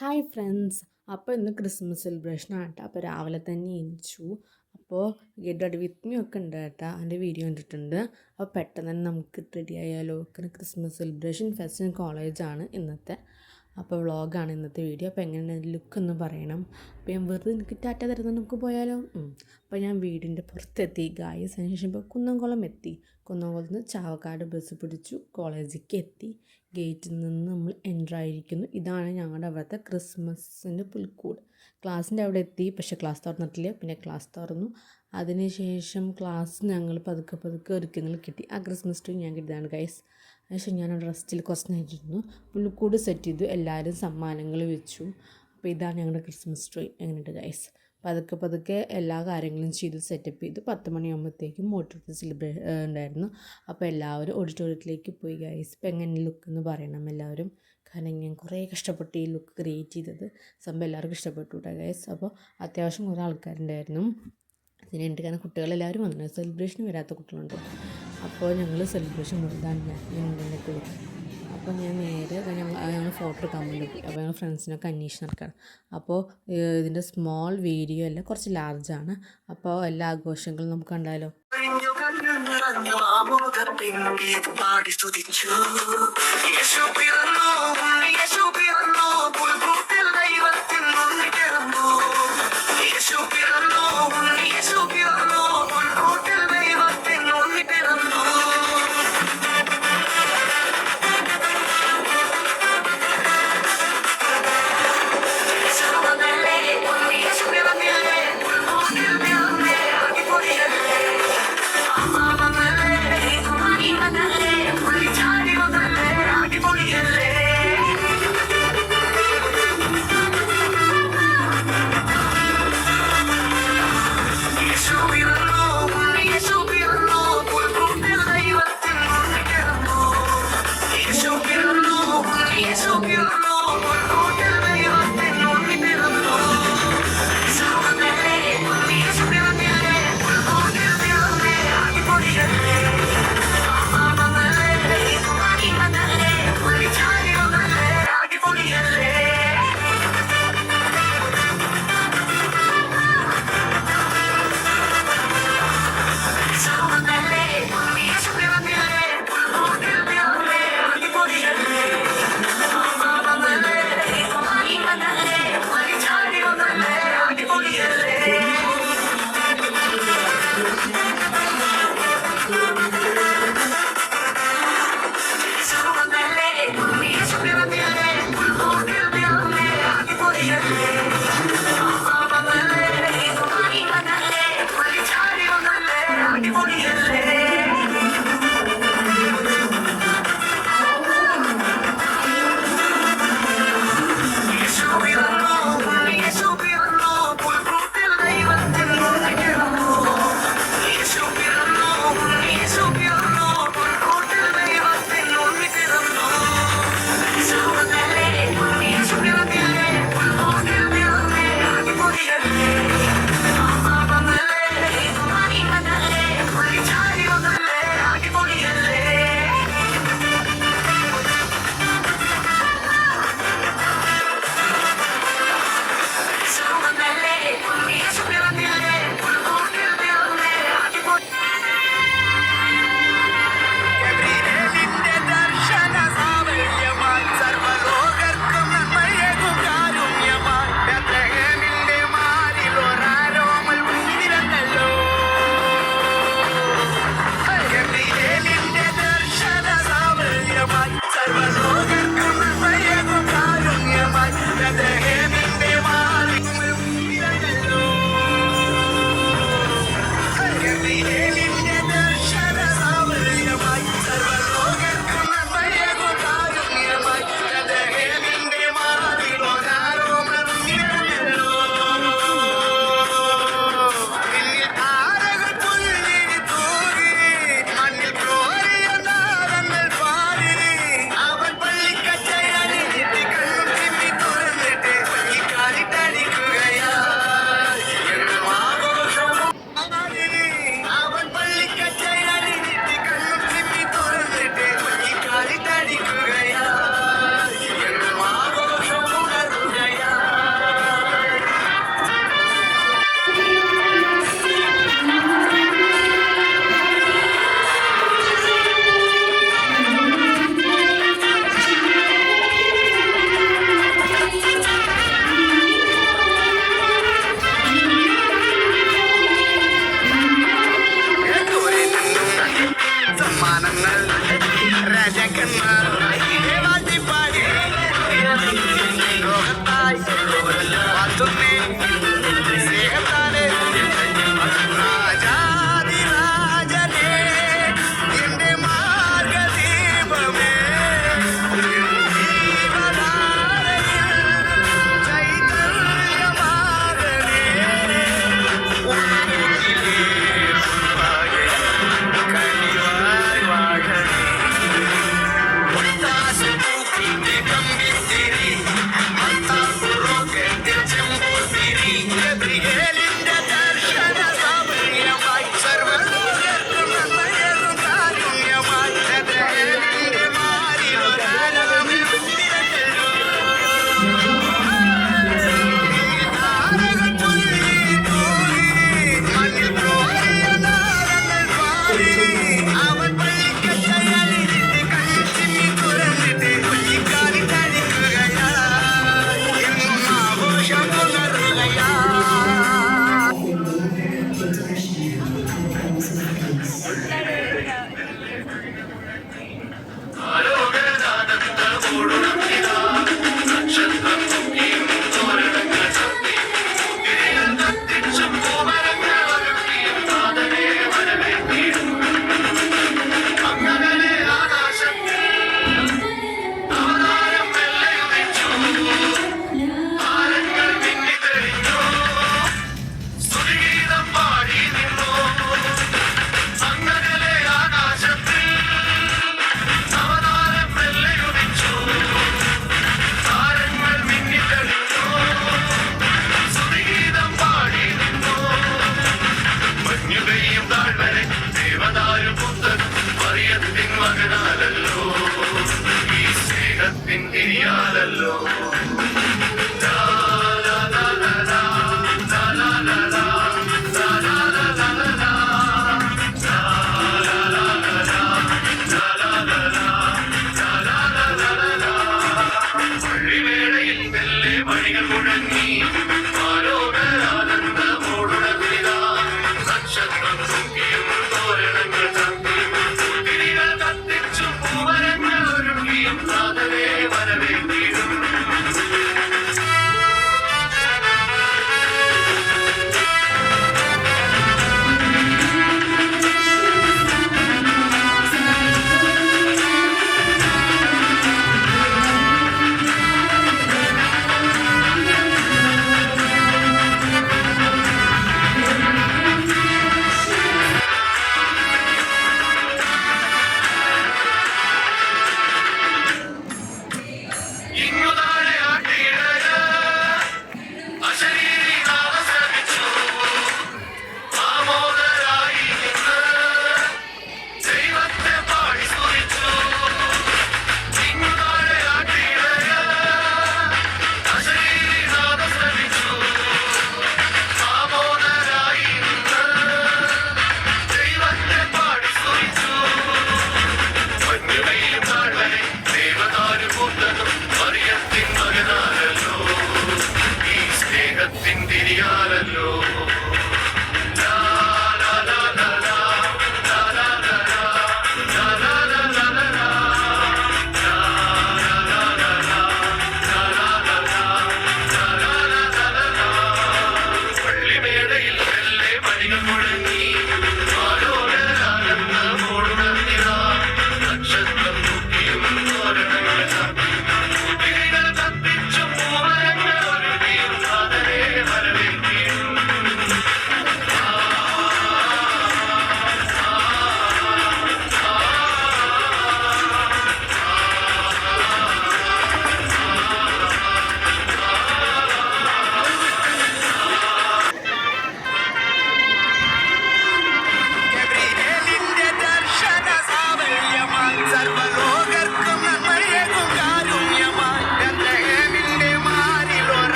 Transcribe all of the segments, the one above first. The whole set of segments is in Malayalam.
Hi friends. അപ്പോൾ ഇന്ന് ക്രിസ്മസ് സെലിബ്രേഷനാണ് കേട്ടോ. അപ്പോൾ രാവിലെ തന്നെ എണീച്ചു. അപ്പോൾ ഗെറ്റ് റെഡി വിത്ത് മീ ഒക്കെ ഉണ്ട് കേട്ടോ. അതിൻ്റെ വീഡിയോ കണ്ടിട്ടുണ്ട്. അപ്പോൾ പെട്ടെന്ന് തന്നെ നമുക്ക് റെഡി ആയാലോ. ക്രിസ്മസ് സെലിബ്രേഷൻ ഫെസ്റ്റ് കോളേജാണ് ഇന്നത്തെ. അപ്പോൾ വ്ളോഗാണ് ഇന്നത്തെ വീഡിയോ. അപ്പോൾ എങ്ങനെയാണ് ലുക്ക് എന്ന് പറയണം. അപ്പോൾ ഞാൻ വെറുതെ എനിക്ക് ടാറ്റ തരുന്ന നമുക്ക് പോയാലോ. അപ്പോൾ ഞാൻ വീടിൻ്റെ പുറത്തെത്തി ഗായ്സ്. അതിന് ശേഷം ഇപ്പോൾ കുന്നംകുളം എത്തി. കുന്നംകുളത്ത് നിന്ന് ചാവക്കാട് ബസ് പിടിച്ചു കോളേജിലേക്ക് എത്തി. ഗേറ്റിൽ നിന്ന് നമ്മൾ എൻ്റർ ആയിരിക്കുന്നു. ഇതാണ് ഞങ്ങളുടെ അവിടുത്തെ ക്രിസ്മസിൻ്റെ പുൽക്കൂട്. ക്ലാസ്സിൻ്റെ അവിടെ എത്തി, പക്ഷേ ക്ലാസ് തുറന്നിട്ടില്ല. പിന്നെ ക്ലാസ് തുറന്നു. അതിനുശേഷം ക്ലാസ് ഞങ്ങൾ പതുക്കെ പതുക്കെ ഒരുക്കങ്ങൾ കിട്ടി. ആ ക്രിസ്മസ് ട്രീ ഞാൻ കിട്ടിയതാണ് ഗൈസ്. അതിനുശേഷം ഞാൻ റെസ്റ്റിൽ കുറച്ച് നേരിട്ടിരുന്നു. പുൽക്കൂട് സെറ്റ് ചെയ്തു, എല്ലാവരും സമ്മാനങ്ങൾ വെച്ചു. അപ്പോൾ ഇതാണ് ഞങ്ങളുടെ ക്രിസ്മസ് ട്രീ. എങ്ങനെയുണ്ട് ഗൈസ്? പതുക്കെ പതുക്കെ എല്ലാ കാര്യങ്ങളും ചെയ്ത് സെറ്റപ്പ് ചെയ്തു. 10 മണിയാകുമ്പോഴത്തേക്കും മോട്ടിവേറ്റ് സെലിബ്രേഷൻ ഉണ്ടായിരുന്നു. അപ്പോൾ എല്ലാവരും ഓഡിറ്റോറിയത്തിലേക്ക് പോയി ഗൈസ്. ഇപ്പോൾ എങ്ങനെ ലുക്ക് എന്ന് പറയണം എല്ലാവരും. കാരണം ഞാൻ കുറേ കഷ്ടപ്പെട്ട് ഈ ലുക്ക് ക്രിയേറ്റ് ചെയ്തത്. സംഭവം എല്ലാവർക്കും ഇഷ്ടപ്പെട്ടു കേട്ടോ ഗൈസ്. അപ്പോൾ അത്യാവശ്യം കുറേ ആൾക്കാരുണ്ടായിരുന്നു. അതിനുണ്ട് കാരണം കുട്ടികളെല്ലാവരും വന്നു. സെലിബ്രേഷന് വരാത്ത കുട്ടികളുണ്ട്. അപ്പോൾ ഞങ്ങൾ സെലിബ്രേഷൻ മുഴുവൻ ഞാൻ എൻ്റെ കൂടെ. അപ്പോൾ ഞാൻ നേരെ ഞങ്ങൾ ഫോട്ടോ എടുക്കാൻ വേണ്ടി പോയി. അപ്പോൾ ഞങ്ങൾ ഫ്രണ്ട്സിനൊക്കെ അന്വേഷിച്ച് നടക്കുകയാണ്. അപ്പോൾ ഇതിൻ്റെ സ്മോൾ വീഡിയോ അല്ല, കുറച്ച് ലാർജാണ്. അപ്പോൾ എല്ലാ ആഘോഷങ്ങളും നമുക്ക് കണ്ടാലോ.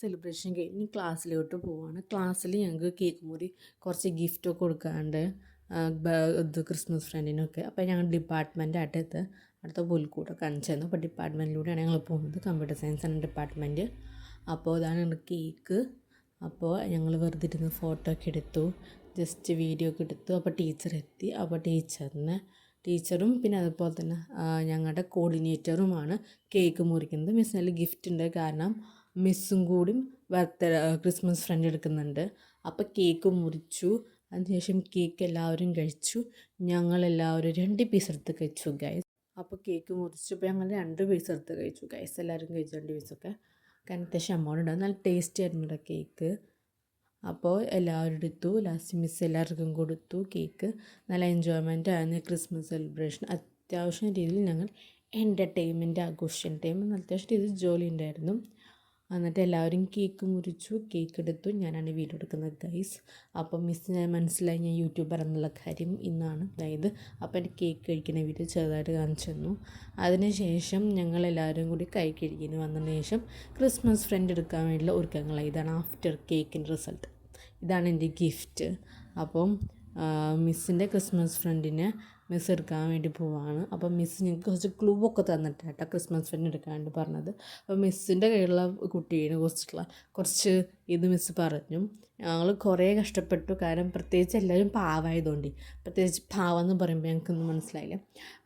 സെലിബ്രേഷൻ കഴിഞ്ഞ് ക്ലാസ്സിലോട്ട് പോവാണ്. ക്ലാസ്സിൽ ഞങ്ങൾക്ക് കേക്ക് മുറി കുറച്ച് ഗിഫ്റ്റൊക്കെ കൊടുക്കാണ്ട് ഇത് ക്രിസ്മസ് ഫ്രണ്ടിനൊക്കെ. അപ്പോൾ ഞങ്ങൾ ഡിപ്പാർട്ട്മെൻറ്റായിട്ട് അടുത്ത പുൽക്കൂട്ടൊക്കെ കാണിച്ചു തന്നു. അപ്പോൾ ഡിപ്പാർട്ട്മെൻറ്റിലൂടെയാണ് ഞങ്ങൾ പോകുന്നത്. കമ്പ്യൂട്ടർ സയൻസ് ആണ് ഡിപ്പാർട്ട്മെൻറ്റ്. അപ്പോൾ ഇതാണ് ഞങ്ങളുടെ കേക്ക്. അപ്പോൾ ഞങ്ങൾ വെറുതെ ഇരുന്ന് ഫോട്ടോ ഒക്കെ എടുത്തു, ജസ്റ്റ് വീഡിയോ ഒക്കെ എടുത്തു. അപ്പോൾ ടീച്ചർ എത്തി. അപ്പോൾ ടീച്ചറും പിന്നെ അതുപോലെ തന്നെ ഞങ്ങളുടെ കോർഡിനേറ്ററുമാണ് കേക്ക് മുറിക്കുന്നത്. മിസ്സിന് ഗിഫ്റ്റ് ഉണ്ട്, കാരണം മിസ്സും കൂടിയും ക്രിസ്മസ് ഫ്രണ്ട് എടുക്കുന്നുണ്ട്. അപ്പോൾ കേക്ക് മുറിച്ചു. അതിനുശേഷം കേക്ക് എല്ലാവരും കഴിച്ചു. ഞങ്ങളെല്ലാവരും 2 പീസ് എടുത്ത് കഴിച്ചു ഗൈസ്. അപ്പോൾ കേക്ക് മുറിച്ചപ്പോൾ ഞങ്ങൾ 2 പീസ് എടുത്ത് കഴിച്ചു ഗൈസ്. എല്ലാവരും കഴിച്ചു 2 പീസൊക്കെ. കാരണം അത്യാവശ്യം എമൗണ്ട് ഉണ്ടാകും. നല്ല ടേസ്റ്റി ആയിരുന്നു ഇവിടെ കേക്ക്. അപ്പോൾ എല്ലാവരും എടുത്തു. ലാസ്റ്റ് മിസ് എല്ലാവർക്കും കൊടുത്തു കേക്ക്. നല്ല എൻജോയ്മെൻ്റ് ആയിരുന്നു ക്രിസ്മസ് സെലിബ്രേഷൻ. അത്യാവശ്യം രീതിയിൽ ഞങ്ങൾ എൻ്റർടൈൻമെൻറ്റ് ആഘോഷിച്ച ടൈം അത്യാവശ്യം രീതിയിൽ ജോലി ഉണ്ടായിരുന്നു. എന്നിട്ട് എല്ലാവരും കേക്ക് മുറിച്ചു, കേക്ക് എടുത്തു. ഞാനാണ് വീഡിയോ എടുക്കുന്നത് ഗൈസ്. അപ്പം മിസ്സിന് മനസ്സിലായി ഞാൻ യൂട്യൂബർ എന്നുള്ള കാര്യം ഇന്നാണ്. അതായത് അപ്പോൾ എൻ്റെ കേക്ക് കഴിക്കുന്ന വീഡിയോ ചെറുതായിട്ട് കാണിച്ചു തന്നു. അതിനുശേഷം ഞങ്ങളെല്ലാവരും കൂടി കഴിക്കുന്നു. വന്നതിന് ശേഷം ക്രിസ്മസ് ഫ്രണ്ട് എടുക്കാൻ വേണ്ടിയുള്ള ഒരുക്കങ്ങളായി. ഇതാണ് ആഫ്റ്റർ കേക്കിൻ്റെ റിസൾട്ട്. ഇതാണ് എൻ്റെ ഗിഫ്റ്റ്. അപ്പം മിസ്സിൻ്റെ ക്രിസ്മസ് ഫ്രണ്ടിനെ മിസ് എടുക്കാൻ വേണ്ടി പോവാണ്. അപ്പം മിസ് ഞങ്ങൾക്ക് കുറച്ച് ക്ലൂ ഒക്കെ തന്നിട്ടാണ് ക്രിസ്മസ് ഫ്രണ്ട് എടുക്കാൻ വേണ്ടി പറഞ്ഞത്. അപ്പോൾ മിസ്സിൻ്റെ കയ്യിലുള്ള കുട്ടീനെ കുറിച്ചിട്ടുള്ള കുറച്ച് ഇത് മിസ് പറഞ്ഞു. ഞങ്ങൾ കുറേ കഷ്ടപ്പെട്ടു, കാരണം പ്രത്യേകിച്ച് എല്ലാവരും പാവമായതുകൊണ്ട്. പ്രത്യേകിച്ച് പാവം എന്ന് പറയുമ്പോൾ ഞങ്ങൾക്കൊന്നും മനസ്സിലായില്ല.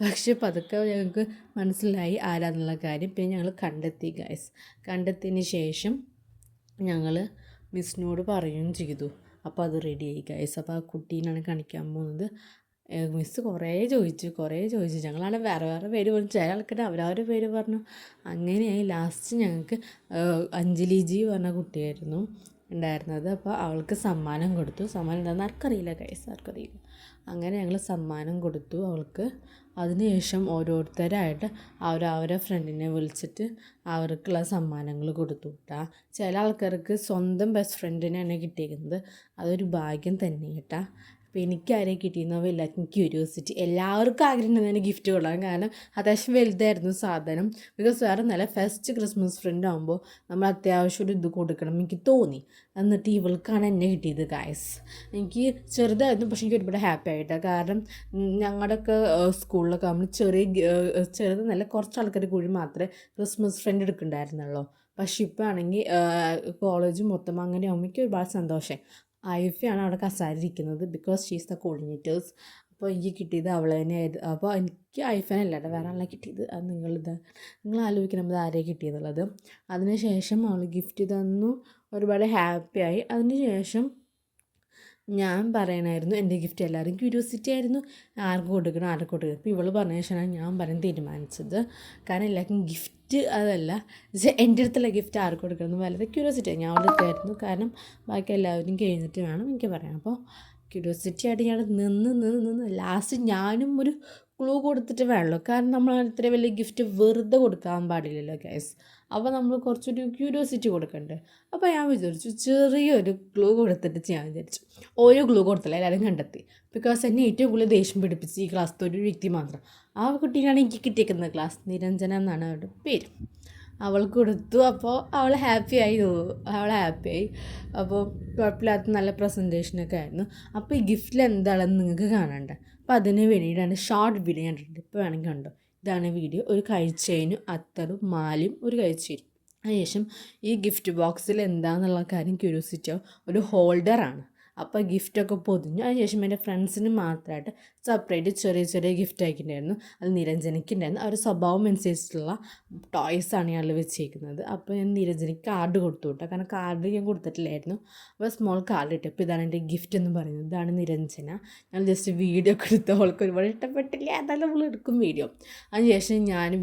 പക്ഷേ പതുക്കെ ഞങ്ങൾക്ക് മനസ്സിലായി ആരാന്നുള്ള കാര്യം. പിന്നെ ഞങ്ങൾ കണ്ടെത്തി ഗൈസ്. കണ്ടെത്തിയതിന് ശേഷം ഞങ്ങൾ മിസ്സിനോട് പറയുകയും ചെയ്തു. അപ്പോൾ അത് റെഡിയായി ഗൈസ്. അപ്പോൾ ആ കുട്ടീനാണ് കാണിക്കാൻ പോകുന്നത്. മിസ്സ് കുറേ ചോദിച്ചു. ഞങ്ങളാണ് വേറെ പേര് പറഞ്ഞു. ചില ആൾക്കാരുടെ അവരവരുടെ പേര് പറഞ്ഞു. അങ്ങനെയായി ലാസ്റ്റ് ഞങ്ങൾക്ക് അഞ്ജലി ജി പറഞ്ഞ കുട്ടിയായിരുന്നു ഉണ്ടായിരുന്നത്. അപ്പോൾ അവൾക്ക് സമ്മാനം കൊടുത്തു. സമ്മാനം എന്താണെന്ന് ആർക്കറിയില്ല ഗൈസ്, ആർക്കറിയില്ല. അങ്ങനെ ഞങ്ങൾ സമ്മാനം കൊടുത്തു അവൾക്ക്. അതിനുശേഷം ഓരോരുത്തരായിട്ട് അവരവരെ ഫ്രണ്ടിനെ വിളിച്ചിട്ട് അവർക്കുള്ള സമ്മാനങ്ങൾ കൊടുത്തു കേട്ടാ. ചില ആൾക്കാർക്ക് സ്വന്തം ബെസ്റ്റ് ഫ്രണ്ടിനെയാണ് കിട്ടിയിരിക്കുന്നത്. അതൊരു ഭാഗ്യം തന്നെ കേട്ടാ. അപ്പോൾ എനിക്ക് ആരെയും കിട്ടിയെന്നോ എല്ലാവർക്കും ക്യൂരിയോസിറ്റി, എല്ലാവർക്കും ആഗ്രഹം ഉണ്ടായിരുന്നു ഗിഫ്റ്റ് കൊള്ളാൻ. കാരണം അത്യാവശ്യം വലുതായിരുന്നു സാധനം. ബിക്കോസ് വേറെ നല്ല ഫസ്റ്റ് ക്രിസ്മസ് ഫ്രണ്ട് ആകുമ്പോൾ നമ്മൾ അത്യാവശ്യം ഒരു ഇത് കൊടുക്കണം എനിക്ക് തോന്നി. എന്നിട്ട് ഇവൾക്കാണ് എന്നെ കിട്ടിയത് ഗായ്സ്. എനിക്ക് ചെറുതായിരുന്നു, പക്ഷേ എനിക്ക് ഒരുപാട് ഹാപ്പി ആയിട്ടാണ്. കാരണം ഞങ്ങളുടെയൊക്കെ സ്കൂളിലൊക്കെ നമ്മൾ ചെറുതെന്നല്ല കുറച്ച് ആൾക്കാർ കൂടി മാത്രമേ ക്രിസ്മസ് ഫ്രണ്ട് എടുക്കണ്ടായിരുന്നുള്ളൂ. പക്ഷെ ഇപ്പോൾ ആണെങ്കിൽ കോളേജ് മൊത്തം അങ്ങനെ ആകുമ്പോൾ എനിക്ക് ഒരുപാട് സന്തോഷമായി. ഐഫയാണ് അവിടെ കസാരിയിരിക്കുന്നത്, ബിക്കോസ് ഷീസ് ദ കോർഡിനേറ്റേഴ്സ്. അപ്പോൾ എനിക്ക് കിട്ടിയത് അവൾ തന്നെയായിരുന്നു. അപ്പോൾ എനിക്ക് ഐഫനല്ലാണ്ട് വേറെ ആളെ കിട്ടിയത്. അത് നിങ്ങൾ ആലോചിക്കണം അത് ആരെയാണ് കിട്ടിയെന്നുള്ളത്. അതിനുശേഷം അവൾ ഗിഫ്റ്റ് തന്നു, ഒരുപാട് ഹാപ്പിയായി. അതിനുശേഷം ഞാൻ പറയണമായിരുന്നു എൻ്റെ ഗിഫ്റ്റ് എല്ലാവരും ക്യൂരിയോസിറ്റി ആയിരുന്നു, ആർക്ക് കൊടുക്കണം ആർക്ക് കൊടുക്കണം. അപ്പോൾ ഇവൾ പറഞ്ഞ ശേഷമാണ് ഞാൻ പറയാൻ തീരുമാനിച്ചത്. കാരണം എല്ലാവർക്കും ഗിഫ്റ്റ് അതല്ല, എൻ്റെ അടുത്തുള്ള ഗിഫ്റ്റ് ആർക്ക് കൊടുക്കണം എന്ന് വളരെ ക്യൂരിയോസിറ്റി ഞാൻ അവിടെ എത്തായിരുന്നു. കാരണം ബാക്കി എല്ലാവരും കഴിഞ്ഞിട്ട് വേണം എനിക്ക് പറയാം. അപ്പോൾ ക്യൂരിയോസിറ്റി ആയിട്ട് ഞാൻ നിന്ന് ലാസ്റ്റ് ഞാനും ഒരു ക്ലൂ കൊടുത്തിട്ട് വേണമല്ലോ. കാരണം നമ്മൾ ഇത്ര വലിയ ഗിഫ്റ്റ് വെറുതെ കൊടുക്കാൻ പാടില്ലല്ലോ ഗൈസ്. അപ്പോൾ നമ്മൾ കുറച്ചൊരു ക്യൂരിയോസിറ്റി കൊടുക്കണ്ടേ. അപ്പോൾ ഞാൻ വിചാരിച്ചു ചെറിയൊരു ക്ലൂ കൊടുത്തിട്ട് ഞാൻ വിചാരിച്ചു. ഓരോ ക്ലൂ കൊടുത്തില്ല, എല്ലാവരും കണ്ടെത്തി. ബിക്കോസ് എന്നെ ഏറ്റവും കൂടുതൽ ദേഷ്യം പിടിപ്പിച്ച് ഈ ക്ലാസ്സിലത്തെ ഒരു വ്യക്തി മാത്രം. ആ കുട്ടീനാണ് എനിക്ക് കിട്ടിയിരിക്കുന്നത് ക്ലാസ്, നിരഞ്ജന എന്നാണ് അവരുടെ പേര്. അവൾക്ക് കൊടുത്തു. അപ്പോൾ അവൾ ഹാപ്പിയായി. അപ്പോൾ കുഴപ്പമില്ലാത്ത നല്ല പ്രസൻറ്റേഷനൊക്കെ ആയിരുന്നു. അപ്പോൾ ഈ ഗിഫ്റ്റിൽ എന്താണെന്ന് നിങ്ങൾക്ക് കാണണ്ടേ. അപ്പോൾ അതിന് വേണ്ടിയിട്ടാണ് ഷോർട്ട് വീഡിയോ കണ്ടിട്ടുണ്ട്. ഇപ്പോൾ വേണമെങ്കിൽ കണ്ടോ, ഇതാണ് വീഡിയോ. ഒരു കൈച്ചെയിനും അത്തറും മാലയും ഒരു കൈച്ചെയിനും. അതിനുശേഷം ഈ ഗിഫ്റ്റ് ബോക്സിൽ എന്താണെന്നുള്ള കാര്യം ക്യൂരിയോസിറ്റിയോ ഒരു ഹോൾഡറാണ്. അപ്പോൾ ഗിഫ്റ്റൊക്കെ പൊതിഞ്ഞു. അതിനുശേഷം എൻ്റെ ഫ്രണ്ട്സിന് മാത്രമായിട്ട് സെപ്പറേറ്റ് ചെറിയ ചെറിയ ഗിഫ്റ്റ് ആക്കിയിട്ടുണ്ടായിരുന്നു. അത് നിരഞ്ജനയ്ക്കുണ്ടായിരുന്നു. അവരുടെ സ്വഭാവം അനുസരിച്ചിട്ടുള്ള ടോയ്സാണ് ഞാൻ വെച്ചേക്കുന്നത്. അപ്പോൾ ഞാൻ നിരഞ്ജനയ്ക്ക് കാർഡ് കൊടുത്തു കേട്ടോ. കാരണം കാർഡ് ഞാൻ കൊടുത്തിട്ടില്ലായിരുന്നു. അപ്പോൾ സ്മോൾ കാർഡ് കിട്ടി. അപ്പോൾ ഇതാണ് എൻ്റെ ഗിഫ്റ്റ് എന്ന് പറയുന്നത്. ഇതാണ് നിരഞ്ജന. ഞാൻ ജസ്റ്റ് വീഡിയോ ഒക്കെ എടുത്ത് അവൾക്ക് ഒരുപാട് ഇഷ്ടപ്പെട്ടില്ല, എന്നാലും നമ്മൾ എടുക്കും വീഡിയോ. അതിനുശേഷം ഞാൻ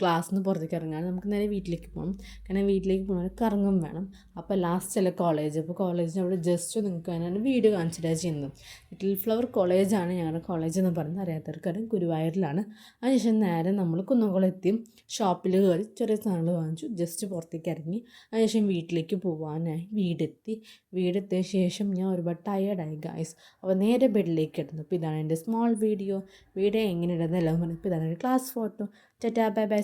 ക്ലാസ്സിൽ നിന്ന് പുറത്തേക്ക് ഇറങ്ങാൻ നമുക്ക് നേരെ വീട്ടിലേക്ക് പോകണം. കാരണം വീട്ടിലേക്ക് പോകണമെങ്കിൽ കറങ്ങും വേണം. അപ്പോൾ ലാസ്റ്റ് അല്ല കോളേജ്. അപ്പോൾ കോളേജിന് അവിടെ ജസ്റ്റ് നിങ്ങൾക്ക് അതിനാണ് വീഡിയോ കാണിച്ചിട്ടാണ് ചെയ്യുന്നത്. ലിറ്റിൽ ഫ്ലവർ കോളേജാണ് ഞങ്ങളുടെ കോളേജ് എന്ന് പറയുന്നത്. അറിയാത്തവർക്കറിയാം, ഗുരുവായൂരിലാണ്. അതിനുശേഷം നേരെ നമ്മൾ കുന്നംകുളം എത്തി. ഷോപ്പിൽ കയറി ചെറിയ സാധനങ്ങൾ വാങ്ങിച്ചു, ജസ്റ്റ് പുറത്തേക്ക് ഇറങ്ങി. അതിനുശേഷം വീട്ടിലേക്ക് പോകാനായി വീടെത്തിയ ശേഷം ഞാൻ ഒരുപാട് ടയേർഡായി ഗായ്സ്. അപ്പോൾ നേരെ ബെഡിലേക്ക് കിടന്നു. അപ്പോൾ ഇതാണ് എൻ്റെ സ്മോൾ വീഡിയോ എങ്ങനെ ഇടുന്നത് എല്ലാം പറഞ്ഞു. ഇപ്പോൾ ഇതാണ് എൻ്റെ class photo. Tata bye bye.